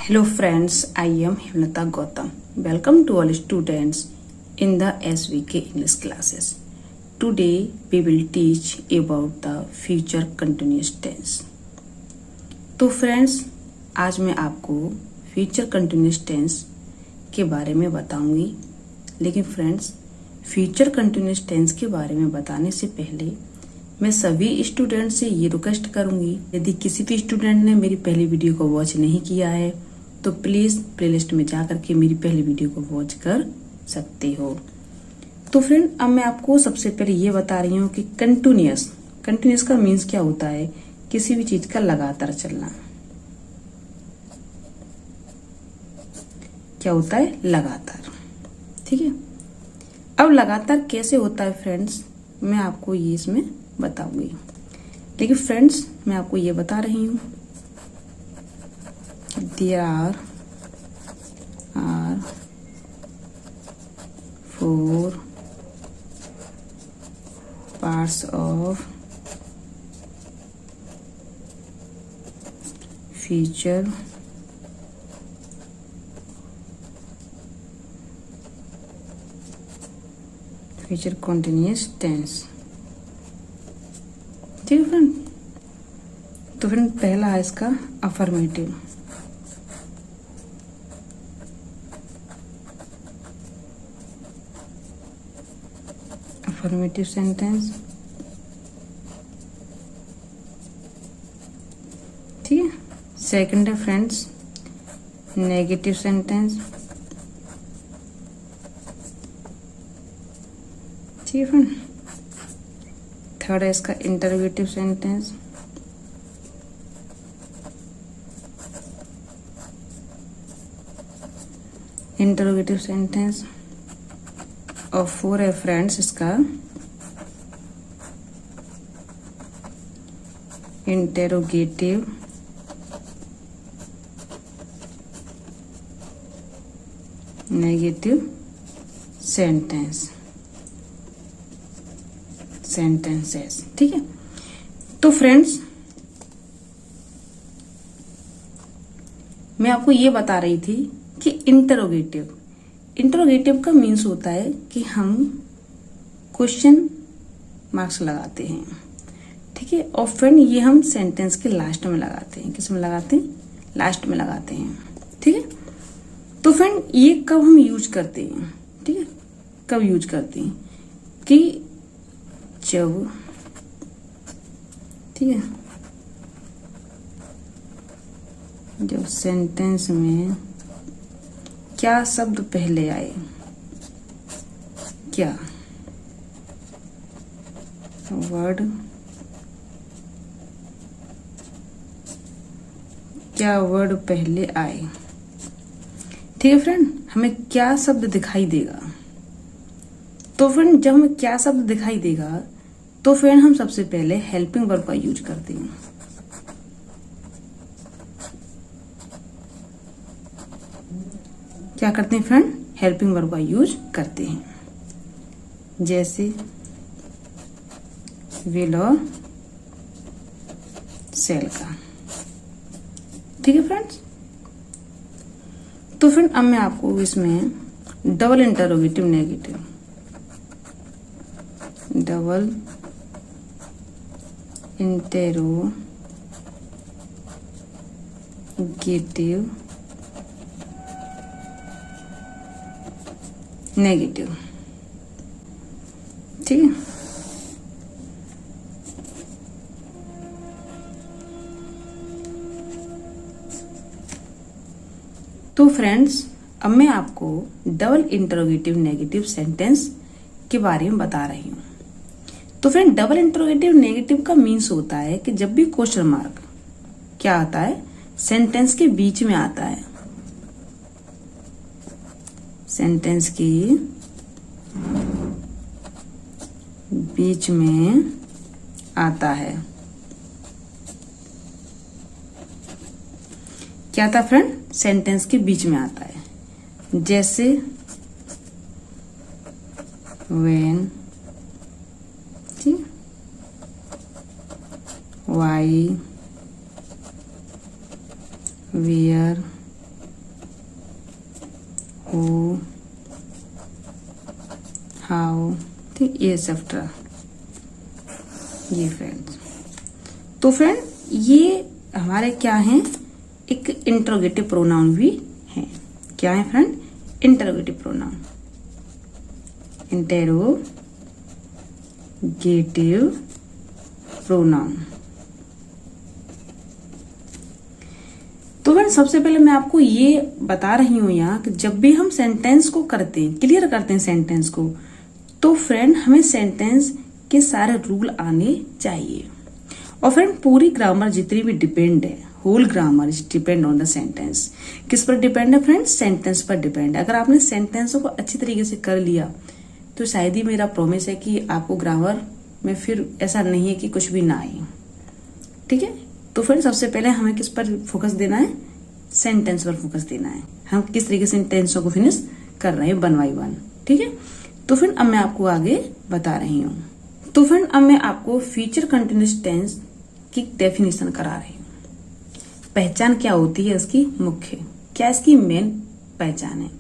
Hello friends, I am Himlata Gautam. Welcome to all students in the SVK English classes. Today we will teach about the future continuous tense. तो friends, आज मैं आपको future continuous tense के बारे में बताऊंगी। लेकिन friends, future continuous tense के बारे में बताने से पहले मैं सभी स्टूडेंट से ये रिक्वेस्ट करूंगी, यदि किसी भी स्टूडेंट ने मेरी पहली वीडियो को वॉच नहीं किया है तो प्लीज प्लेलिस्ट में जा करके मेरी पहली वीडियो को वॉच कर सकते हो। तो फ्रेंड, अब मैं आपको सबसे पहले ये बता रही हूँ कि कंटिन्यूस का मीन्स क्या होता है। किसी भी चीज का लगातार चलना। क्या होता है? लगातार। ठीक है। अब लगातार कैसे होता है फ्रेंड्स, मैं आपको ये इसमें बताऊंगी। लेकिन फ्रेंड्स, मैं आपको ये बता रही हूँ, there are 4 parts of future continuous tense। ठीक है फ्रेंड। तो फ्रेंड, पहला है इसका अफर्मेटिव। Affirmative sentence. ठीक है। सेकंड है फ्रेंड्स नेगेटिव सेंटेंस। ठीक है फ्रेंड। थर्ड है इसका इंटरोगेटिव सेंटेंस। Interrogative sentence. और 4 है फ्रेंड्स इसका इंटेरोगेटिव नेगेटिव सेंटेंसेस। ठीक है। तो फ्रेंड्स, मैं आपको ये बता रही थी कि इंटरोगेटिव का मीन्स होता है कि हम क्वेश्चन मार्क्स लगाते हैं। ठीक है। और फ्रेंड, ये हम सेंटेंस के लास्ट में लगाते हैं। किस में लगाते हैं? लास्ट में लगाते हैं। ठीक है। तो फ्रेंड, ये कब हम यूज करते हैं? ठीक है। कब यूज करते हैं? कि जब, ठीक है, जब सेंटेंस में क्या शब्द पहले आए। क्या वर्ड पहले आए। ठीक है फ्रेंड। हमें क्या शब्द दिखाई देगा। तो फ्रेंड, जब हमें क्या शब्द दिखाई देगा तो फ्रेंड हम सबसे पहले हेल्पिंग वर्ब का यूज करते हैं। क्या करते हैं फ्रेंड? हेल्पिंग वर्ब का यूज करते हैं। जैसे विल और सेल का। ठीक है फ्रेंड्स। तो फ्रेंड, अब मैं आपको इसमें double interrogative negative, double interrogative negative. ठीक है। तो फ्रेंड्स, अब मैं आपको डबल इंटरोगेटिव नेगेटिव सेंटेंस के बारे में बता रही हूं। तो फ्रेंड, डबल इंटरोगेटिव नेगेटिव का मीन्स होता है कि जब भी क्वेश्चन मार्क क्या आता है, सेंटेंस के बीच में आता है। सेंटेंस के बीच में आता है। क्या था फ्रेंड? सेंटेंस के बीच में आता है। जैसे when, ठीक, why, where, हु, हाउ, ठीक, ये एक्सेट्रा। ये फ्रेंड्स, तो फ्रेंड ये हमारे क्या हैं, एक इंटरोगेटिव प्रोनाउन भी हैं। क्या है friend? Interrogative pronoun. Interrogative pronoun. तो फ्रेंड सबसे पहले मैं आपको ये बता रही हूं यहाँ कि जब भी हम सेंटेंस को करते हैं, क्लियर करते हैं सेंटेंस को, तो फ्रेंड हमें सेंटेंस के सारे रूल आने चाहिए। और फ्रेंड पूरी ग्रामर जितनी भी डिपेंड है, whole grammar is depend on the sentence. किस पर डिपेंड है फ्रेंड? सेंटेंस पर डिपेंड है। अगर आपने सेंटेंसों को अच्छी तरीके से कर लिया तो शायद ही मेरा प्रॉमिस है कि आपको ग्रामर में फिर ऐसा नहीं है कि कुछ भी ना आए। ठीक है, तो फ्रेंड सबसे पहले हमें किस पर फोकस देना है? सेंटेंस पर फोकस देना है। हम किस तरीके से टेंसों को फिनिश कर रहे हैं वन बाई वन। ठीक है, तो फ्रेंड अब मैं आपको आगे बता रही हूँ। तो फ्रेंड अब मैं आपको फ्यूचर कंटिन्यूअस टेंस की डेफिनेशन करा रही हूँ। पहचान क्या होती है इसकी? मुख्य क्या इसकी मेन पहचान है।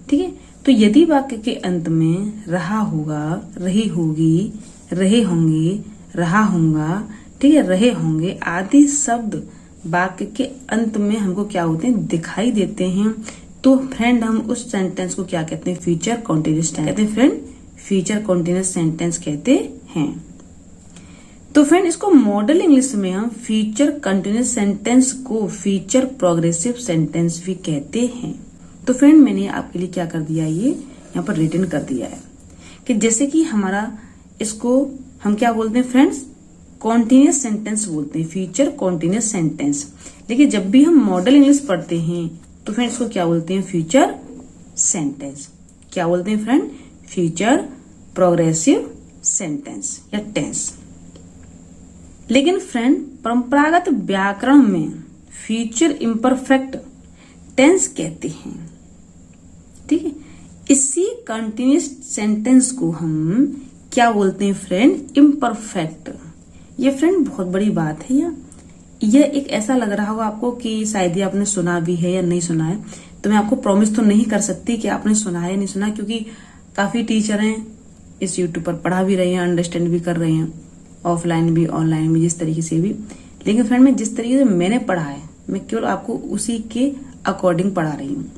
ठीक है, तो यदि वाक्य के अंत में रहा होगा, रही होगी, रहे होंगे, रहा होगा, ठीक है, रहे होंगे आदि शब्द वाक्य के अंत में हमको क्या होते हैं? दिखाई देते हैं, तो फ्रेंड हम उस सेंटेंस को क्या कहते हैं? फ्यूचर कंटिन्यूअस टेंस कहते हैं। फ्रेंड फ्यूचर कंटिन्यूअस सेंटेंस कहते हैं। तो फ्रेंड इसको मॉडल इंग्लिश में हम फ्यूचर कंटिन्यूअस सेंटेंस को फ्यूचर प्रोग्रेसिव सेंटेंस भी कहते हैं। तो फ्रेंड मैंने आपके लिए क्या कर दिया, ये यहाँ पर रिटन कर दिया है कि जैसे कि हमारा इसको हम क्या बोलते हैं फ्रेंड्स? कॉन्टिन्यूअस सेंटेंस बोलते हैं, फ्यूचर कॉन्टिन्यूअस सेंटेंस। लेकिन जब भी हम मॉडल इंग्लिश पढ़ते हैं तो फ्रेंड इसको क्या बोलते हैं? Future sentence. क्या बोलते हैं फ्रेंड? फ्यूचर प्रोग्रेसिव सेंटेंस या टेंस। लेकिन फ्रेंड परंपरागत व्याकरण में फ्यूचर इम्परफेक्ट टेंस कहते हैं। ठीक है, इसी कंटिन्यूअस सेंटेंस को हम क्या बोलते हैं फ्रेंड? इम्परफेक्ट। ये फ्रेंड बहुत बड़ी बात है। यह एक ऐसा लग रहा होगा आपको कि शायद ही आपने सुना भी है या नहीं सुना है, तो मैं आपको प्रॉमिस तो नहीं कर सकती कि आपने सुना है या नहीं सुना, क्योंकि काफी टीचर हैं इस यूट्यूब पर पढ़ा भी रहे हैं, अंडरस्टैंड भी कर रहे हैं, ऑफलाइन भी ऑनलाइन भी, जिस तरीके से भी। लेकिन फ्रेंड मैं जिस तरीके से मैंने पढ़ा है, मैं केवल आपको उसी के अकॉर्डिंग पढ़ा रही हूँ।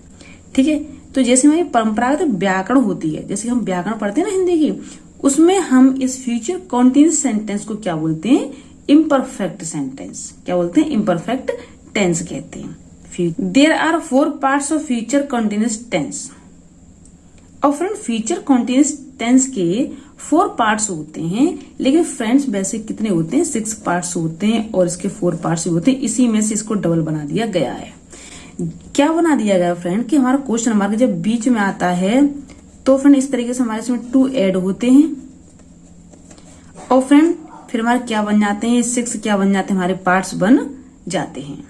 ठीक है, तो जैसे हमारी परंपरागत व्याकरण होती है, जैसे हम व्याकरण पढ़ते हैं ना हिंदी की, उसमें हम इस फ्यूचर कॉन्टिन्यूअस सेंटेंस को क्या बोलते हैं? Imperfect sentence. क्या बोलते हैं? इम्परफेक्ट टेंस कहते हैं। There are 4 parts of future continuous tense. और फ्रेंड फ्यूचर कॉन्टिन्यूअस टेंस के 4 पार्ट्स होते हैं, लेकिन फ्रेंड्स वैसे कितने होते हैं? 6 पार्ट्स होते हैं और इसके 4 पार्ट्स भी होते हैं। इसी में से इसको डबल बना दिया गया है। क्या बना दिया गया फ्रेंड कि हमारा क्वेश्चन मार्क जब बीच में आता है तो फ्रेंड इस तरीके से हमारे इसमें 2 ऐड होते हैं, और फ्रेंड फिर हमारे क्या बन जाते हैं? 6 क्या बन जाते हैं? हमारे पार्ट्स बन जाते हैं।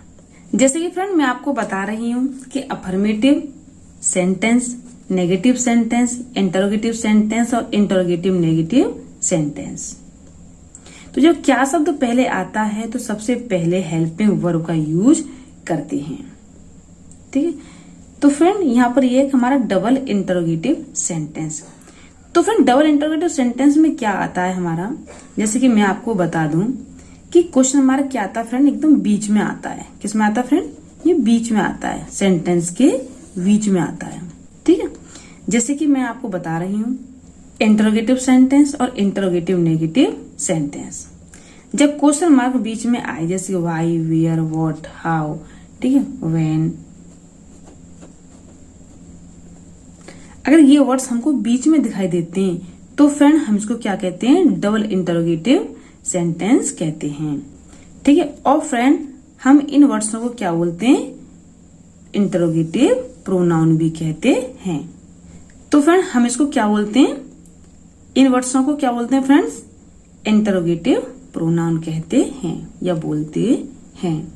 जैसे कि फ्रेंड मैं आपको बता रही हूं कि affirmative sentence, negative sentence, interrogative sentence और इंटरोगेटिव नेगेटिव सेंटेंस। तो जब क्या शब्द पहले आता है तो सबसे पहले हेल्पिंग वर्ब का यूज करते हैं। ठीक है, तो फ्रेंड यहाँ पर ये हमारा डबल इंटरोगेटिव सेंटेंस। तो फ्रेंड डबल इंटरोगेटिव सेंटेंस में क्या आता है हमारा? जैसे कि मैं आपको बता दूं कि क्वेश्चन हमारा क्या आता है फ्रेंड? एकदम बीच में आता है। किस में आता है फ्रेंड? ये बीच में आता है, सेंटेंस के बीच में आता है। ठीक है, जैसे कि मैं आपको बता रही हूँ इंटरोगेटिव सेंटेंस और इंटरोगेटिव नेगेटिव सेंटेंस। जब क्वेश्चन मार्क बीच में आए, जैसे वाई, वेयर, व्हाट, हाउ, ठीक है, व्हेन, अगर ये वर्ड्स हमको बीच में दिखाई देते हैं तो फ्रेंड हम इसको क्या कहते हैं? डबल इंटरोगेटिव सेंटेंस कहते हैं। ठीक है, और फ्रेंड हम इन वर्ड्सों को क्या बोलते हैं? इंटरोगेटिव प्रोनाउन भी कहते हैं। तो फ्रेंड हम इसको क्या बोलते हैं? इन वर्ड्सों को क्या बोलते हैं फ्रेंड्स? इंटरोगेटिव प्रोनाउन कहते हैं या बोलते हैं।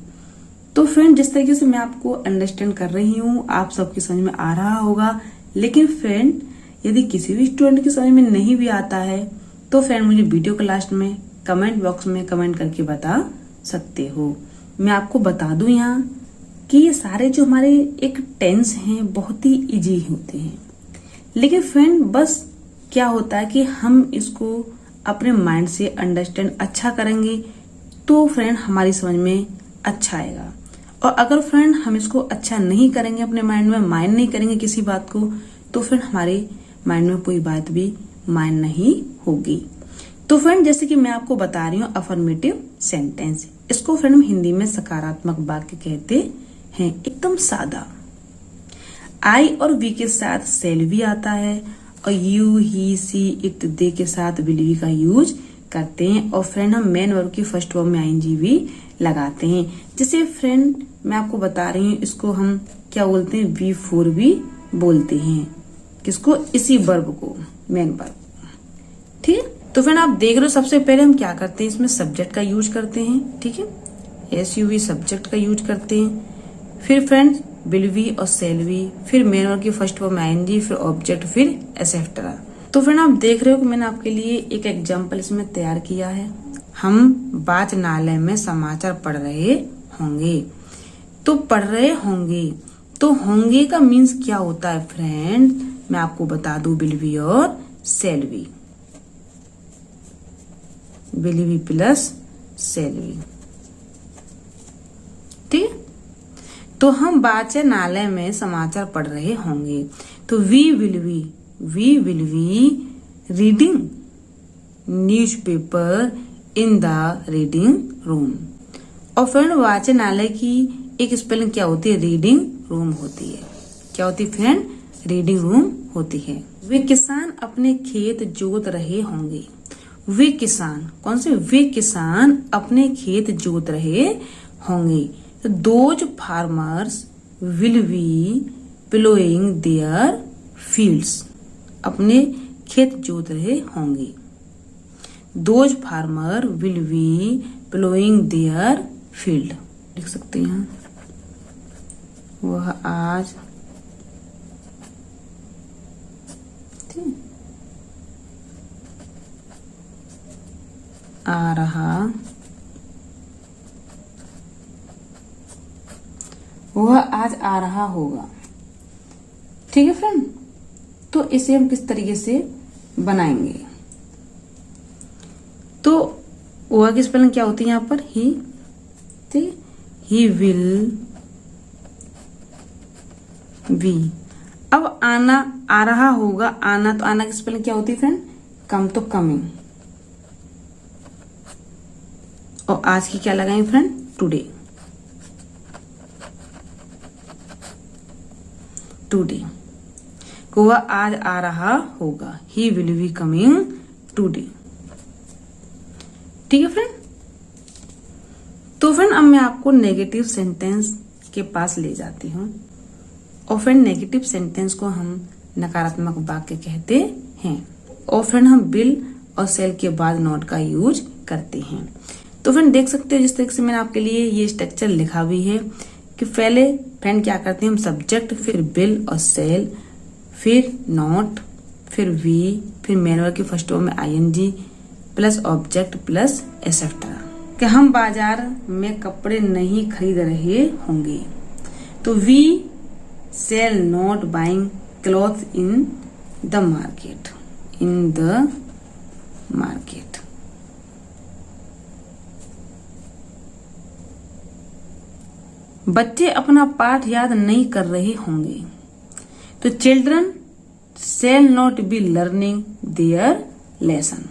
तो फ्रेंड जिस तरीके से मैं आपको अंडरस्टैंड कर रही हूँ आप सबकी समझ में आ रहा होगा। लेकिन फ्रेंड यदि किसी भी स्टूडेंट की समझ में नहीं भी आता है तो फ्रेंड मुझे वीडियो के लास्ट में कमेंट बॉक्स में कमेंट करके बता सकते हो। मैं आपको बता दूं यहाँ कि ये सारे जो हमारे एक टेंस हैं बहुत ही इजी होते हैं, लेकिन फ्रेंड बस क्या होता है कि हम इसको अपने माइंड से अंडरस्टैंड अच्छा करेंगे तो फ्रेंड हमारी समझ में अच्छा आएगा। और अगर फ्रेंड हम इसको अच्छा नहीं करेंगे, अपने माइंड में माइंड नहीं करेंगे किसी बात को, तो फ्रेंड हमारे माइंड में कोई बात भी माइंड नहीं होगी। तो फ्रेंड जैसे कि मैं आपको बता रही हूँ अफर्मेटिव सेंटेंस, इसको फ्रेंड हम हिंदी में सकारात्मक वाक्य कहते हैं, एकदम सादा। आई और वी के साथ सेल भी आता है और यू, ही, सी, इट, दे के साथ विल बी का यूज करते हैं। और फ्रेंड हम मेन वर्ब की फर्स्ट वर्ब में आईएनजी भी लगाते हैं। जैसे फ्रेंड मैं आपको बता रही हूँ, इसको हम क्या बोलते हैं, V4 भी बोलते हैं। किसको? इसी वर्ब को, मेन वर्ब। ठीक है, तो फ्रेंड आप देख रहे हो सबसे पहले हम क्या करते हैं, इसमें सब्जेक्ट का यूज करते हैं। ठीक है, SUV सब्जेक्ट का यूज करते हैं। फिर फ्रेंड विल बी और सेल बी, फिर मेन वर्ब की फर्स्ट वर्ब में आईएनजी, फिर ऑब्जेक्ट, फिर एसेप्टरा। तो फ्रेंड आप देख रहे हो कि मैंने आपके लिए एक एग्जाम्पल इसमें तैयार किया है। हम वाचनालय में समाचार पढ़ रहे होंगे, तो पढ़ रहे होंगे, तो होंगे का मीन्स क्या होता है फ्रेंड, मैं आपको बता दूं, विल बी और shall be, will be plus shall be. ठीक है, तो हम वाचनालय में समाचार पढ़ रहे होंगे, तो we will be reading newspaper in the reading room. और फ्रेंड वाचनालय की एक स्पेलिंग क्या होती है, रीडिंग रूम होती है। क्या होती है फ्रेंड? रीडिंग रूम होती है। वे किसान अपने खेत जोत रहे होंगे। वे किसान, कौन से? वे किसान अपने खेत जोत रहे होंगे। तो those farmers will be ploughing there fields, अपने खेत जोत रहे होंगे। Those farmer will be ploughing their field, लिख सकते हैं। वह आज आ रहा, वह आज आ रहा होगा। ठीक है फ्रेंड, तो इसे हम किस तरीके से बनाएंगे, तो वह की स्पेलिंग क्या होती है यहाँ पर? ही। ठीक, ही विल बी। अब आना, आ रहा होगा, आना, तो आना की स्पेलिंग क्या होती है फ्रेंड? कम, तो कमिंग। और आज की क्या लगाएंगे फ्रेंड? Today, today. वह आज आ रहा होगा, he will be coming today. ठीक है फ्रेंड, तो फ्रेंड अब मैं आपको नेगेटिव सेंटेंस के पास ले जाती हूँ। और फ्रेंड नेगेटिव सेंटेंस को हम नकारात्मक वाक्य कहते हैं। और फ्रेंड हम विल और सेल के बाद नॉट का यूज करते हैं। तो फ्रेंड देख सकते हो जिस तरीके से मैंने आपके लिए ये स्ट्रक्चर लिखा भी है कि पहले फ्रेंड क्या करते हैं हम, सब्जेक्ट, फिर विल और सेल, फिर नॉट, फिर वी, फिर मेन वर्ब की फर्स्ट वर्ब में आईएनजी प्लस ऑब्जेक्ट प्लस एसेप्टरा। कि हम बाजार में कपड़े नहीं खरीद रहे होंगे, तो we shall not buying cloth in the market, in the market. बच्चे अपना पाठ याद नहीं कर रहे होंगे, तो children shall not be learning their lesson.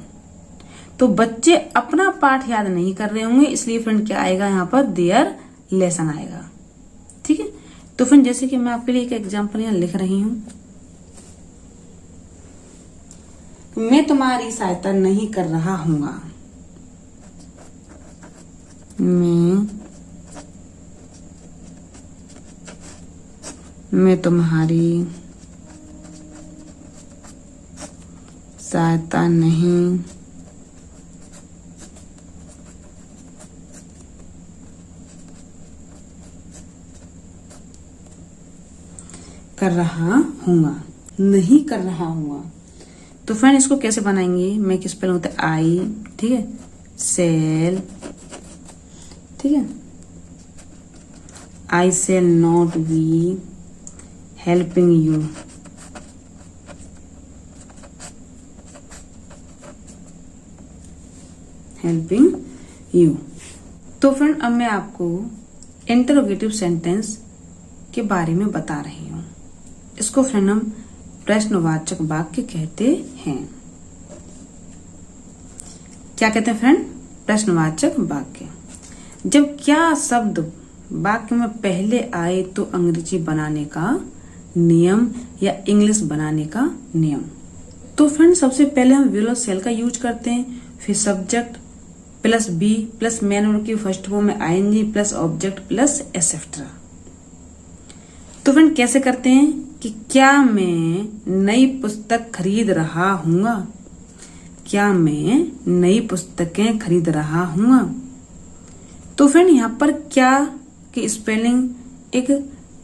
तो बच्चे अपना पाठ याद नहीं कर रहे होंगे, इसलिए फ्रेंड क्या आएगा यहाँ पर? देयर लेसन आएगा। ठीक है, तो फ्रेंड जैसे कि मैं आपके लिए एक एग्जांपल यहाँ लिख रही हूं, मैं तुम्हारी सहायता नहीं कर रहा हूंगा, मैं तुम्हारी सहायता नहीं कर रहा हूँगा, नहीं कर रहा हूँगा। तो फ्रेंड इसको कैसे बनाएंगे? मैं किस पे होता है? आई, ठीक है, सेल, ठीक है, I shall not be helping you. Helping you. तो फ्रेंड अब मैं आपको इंटरोगेटिव सेंटेंस के बारे में बता रही हूं। इसको फ्रेंड हम प्रश्नवाचक वाक्य कहते हैं। क्या कहते हैं फ्रेंड? प्रश्नवाचक वाक्य। जब क्या शब्द वाक्य में पहले आए तो अंग्रेजी बनाने का नियम या इंग्लिश बनाने का नियम। तो फ्रेंड सबसे पहले हम विल और शेल का यूज करते हैं, फिर subject plus be plus main verb की फर्स्ट फॉर्म में ING plus object plus etcetera. तो फ्रेंड कैसे करते हैं कि क्या मैं नई पुस्तक खरीद रहा हूँगा? क्या मैं नई पुस्तकें खरीद रहा हूँगा? तो फ्रेंड यहाँ पर क्या की स्पेलिंग एक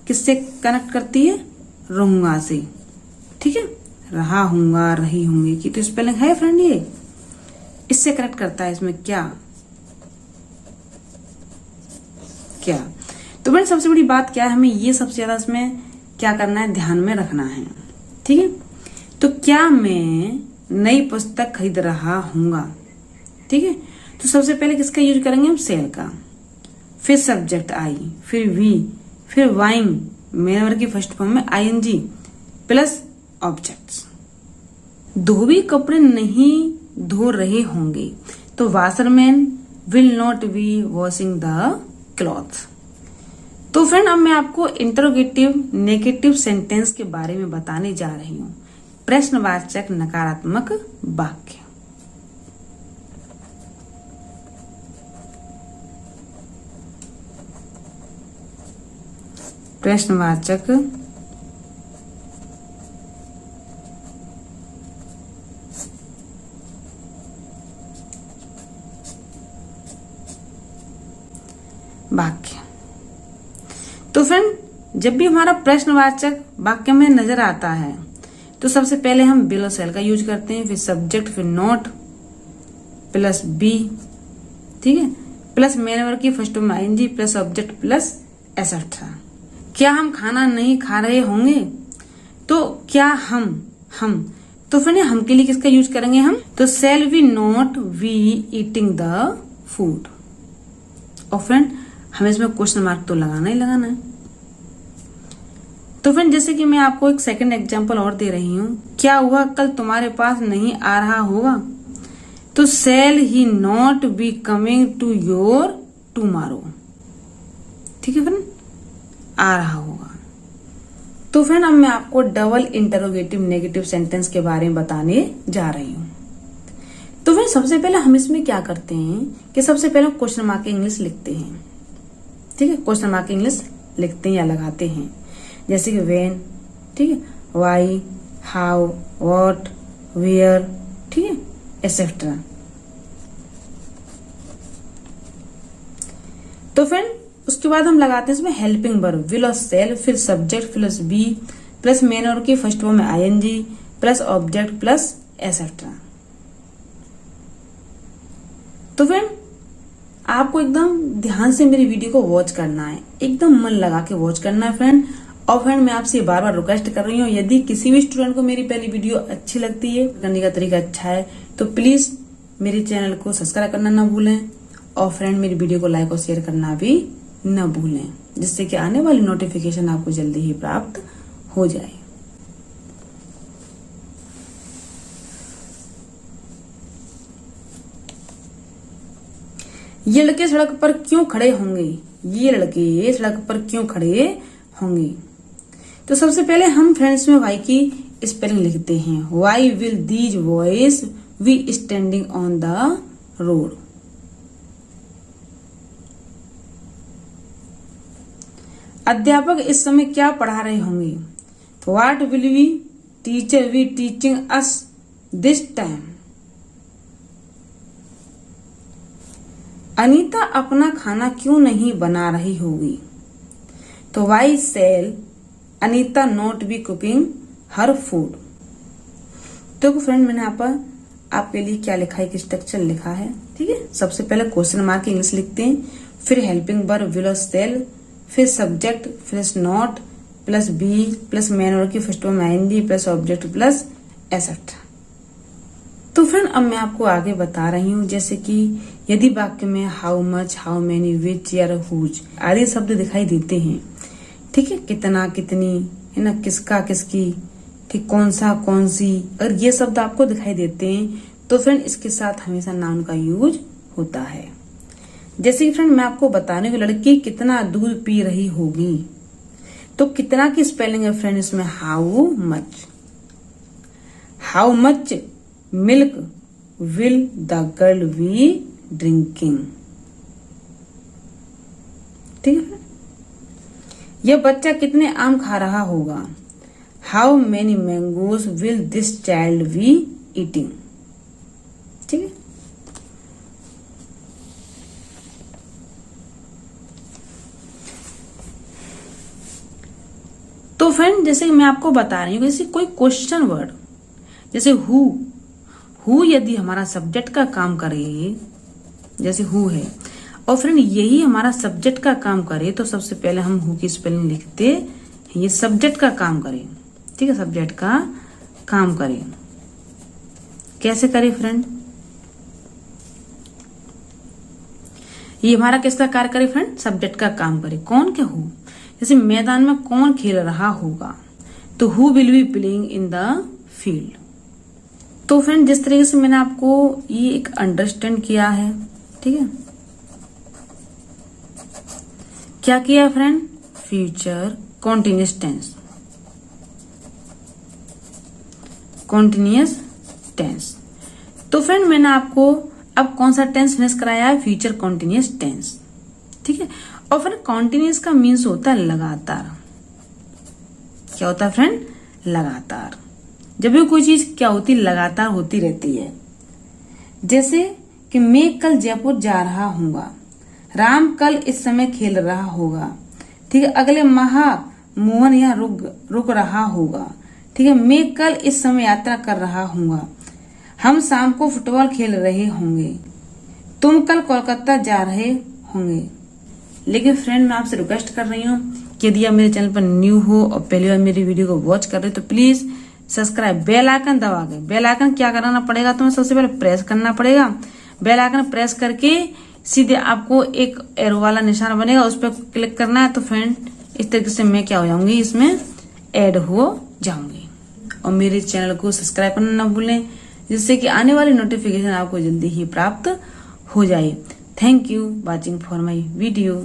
किससे कनेक्ट करती है? रहूंगा से। ठीक है, रहा हूँगा, रही होंगी की तो स्पेलिंग है फ्रेंड, ये इससे कनेक्ट करता है इसमें क्या। तो फ्रेंड सबसे बड़ी बात क्या है, हमें ये सबसे ज्यादा इसमें क्या करना है, ध्यान में रखना है। ठीक है, तो क्या मैं नई पुस्तक खरीद रहा हूँगा। ठीक है, तो सबसे पहले किसका यूज करेंगे हम? शेल का। फिर सब्जेक्ट आई, फिर वी, फिर वाइंग मेन वर्ब की फर्स्ट फॉर्म में आईएनजी प्लस ऑब्जेक्ट्स। धोबी कपड़े नहीं धो रहे होंगे तो washerman will not be washing the cloth. तो फ्रेंड अब मैं आपको इंटरोगेटिव नेगेटिव सेंटेंस के बारे में बताने जा रही हूं। प्रश्नवाचक नकारात्मक वाक्य। प्रश्नवाचक वाक्य। तो फ्रेंड जब भी हमारा प्रश्नवाचक वाक्य में नजर आता है तो सबसे पहले हम विल और शेल का यूज करते हैं, फिर सब्जेक्ट, फिर नॉट प्लस बी, ठीक है, प्लस मेन वर्ब की फर्स्ट में ING plus object plus etcetera. क्या हम खाना नहीं खा रहे होंगे? तो क्या हम तो फ्रेंड हम के लिए किसका यूज करेंगे हम? तो shall we not we eating the food. और फ्रेंड हमें इसमें क्वेश्चन मार्क तो लगाना ही लगाना है। तो फ्रेंड जैसे कि मैं आपको एक सेकंड एग्जांपल और दे रही हूं, क्या वह कल तुम्हारे पास नहीं आ रहा होगा? तो shall he not be coming to your tomorrow. ठीक है फ्रेंड, आ रहा होगा। तो फ्रेंड अब मैं आपको डबल इंटरोगेटिव नेगेटिव सेंटेंस के बारे में बताने जा रही हूं। तो फ्रेंड सबसे पहले हम इसमें क्या करते हैं कि सबसे पहले क्वेश्चन मार्क इंग्लिश लिखते हैं। ठीक है, क्वेश्चन मार्क इंग्लिश लिखते हैं या लगाते हैं, जैसे कि व्हेन, ठीक है, व्हाई, हाउ, व्हाट, वेयर, ठीक है, एसेट्रा। तो फ्रेंड उसके बाद हम लगाते हैं इसमें हेल्पिंग वर्ब, विल और शेल, फिर subject plus be plus main verb की फर्स्ट फॉर्म में ING plus object plus etcetera. तो फ्रेंड आपको एकदम ध्यान से मेरी वीडियो को वॉच करना है, एकदम मन लगा के वॉच करना है फ्रेंड। और फ्रेंड मैं आपसे बार बार रिक्वेस्ट कर रही हूँ, यदि किसी भी स्टूडेंट को मेरी पहली वीडियो अच्छी लगती है, करने का तरीका अच्छा है, तो प्लीज मेरे चैनल को सब्सक्राइब करना ना भूलें। और फ्रेंड मेरी वीडियो को लाइक और शेयर करना भी न भूलें, जिससे कि आने वाली नोटिफिकेशन आपको जल्दी ही प्राप्त हो जाए। ये लड़के सड़क पर क्यों खड़े होंगे? ये लड़के सड़क पर क्यों खड़े होंगे? तो सबसे पहले हम फ्रेंड्स में वाई की स्पेलिंग लिखते हैं। Why will these boys be standing on the road? अध्यापक इस समय क्या पढ़ा रहे होंगे? तो what will we teacher be teaching us this time? Anita अपना खाना क्यों नहीं बना रही होगी? तो why shall Anita not be cooking her food? तो फ्रेंड मैंने आपके लिए क्या लिखा है, एक स्ट्रक्चर लिखा है। ठीक है, सबसे पहले क्वेश्चन मार्क इंग्लिश लिखते हैं, फिर हेल्पिंग वर्ब विल और शेल, फिर subject plus not plus be plus main verb की first form ING plus object plus etcetera. तो फ्रेंड अब मैं आपको आगे बता रही हूँ, जैसे कि यदि वाक्य में हाउ मच, हाउ मेनी, विच या हुज आदि शब्द दिखाई देते हैं, ठीक है, कितना, कितनी, है ना, किसका, किसकी, ठीक, कौन सा, कौन सी, अगर ये शब्द आपको दिखाई देते हैं तो फ्रेंड इसके साथ हमेशा नाउन का यूज होता है। जैसे कि फ्रेंड मैं आपको बता रही हूँ, लड़की कितना दूध पी रही होगी, तो कितना की स्पेलिंग है फ्रेंड इसमें how much. How much milk will the girl be drinking, ठीक है। यह बच्चा कितने आम खा रहा होगा, how many mangoes will this child be eating, ठीक है। तो फ्रेंड जैसे मैं आपको बता रही हूँ, जैसे कोई क्वेश्चन वर्ड जैसे हु यदि हमारा सब्जेक्ट का काम करे, जैसे हु है, और फ्रेंड यही हमारा सब्जेक्ट का काम करे, तो सबसे पहले हम हु की स्पेलिंग लिखते हैं, ये सब्जेक्ट का काम करे, ठीक है, सब्जेक्ट का काम करे। कैसे करे फ्रेंड, ये हमारा किसका कार्य करे फ्रेंड, सब्जेक्ट का काम करे। कौन, क्या, हु। जैसे मैदान में कौन खेल रहा होगा, तो who will be playing in the field. तो फ्रेंड जिस तरीके से मैंने आपको ये एक अंडरस्टैंड किया है, ठीक है, क्या किया friend, future continuous tense, continuous tense. तो फ्रेंड मैंने आपको अब कौन सा टेंस फिनिश कराया है, फ्यूचर कॉन्टिन्यूअस टेंस, ठीक है। और फिर कॉन्टिन्यूअस का मीन्स होता है लगातार। क्या होता है फ्रेंड, लगातार। जब भी कोई चीज क्या होती, लगातार होती रहती है। जैसे कि मैं कल जयपुर जा रहा हूँगा, राम कल इस समय खेल रहा होगा, ठीक है, अगले माह मोहन यहाँ रुक रहा होगा, ठीक है, मैं कल इस समय यात्रा कर रहा हूँगा, हम शाम को फुटबॉल खेल रहे होंगे, तुम कल कोलकाता जा रहे होंगे। लेकिन फ्रेंड मैं आपसे रिक्वेस्ट कर रही हूँ कि यदि आप मेरे चैनल पर न्यू हो और पहली बार मेरी वीडियो को वॉच कर रहे हो, तो प्लीज सब्सक्राइब, बेल आइकन दबा के, बेल आइकन क्या कराना पड़ेगा, तुम्हें सबसे पहले प्रेस करना पड़ेगा। बेल आइकन प्रेस करके सीधे आपको एक एरो वाला निशान बनेगा, उस पर क्लिक करना है। तो फ्रेंड इस तरीके से मैं क्या हो जाऊंगी, इसमें ऐड हो जाऊंगी। और मेरे चैनल को सब्सक्राइब करना ना भूलें, जिससे कि आने वाली नोटिफिकेशन आपको जल्दी ही प्राप्त हो जाए। Thank you watching for my video.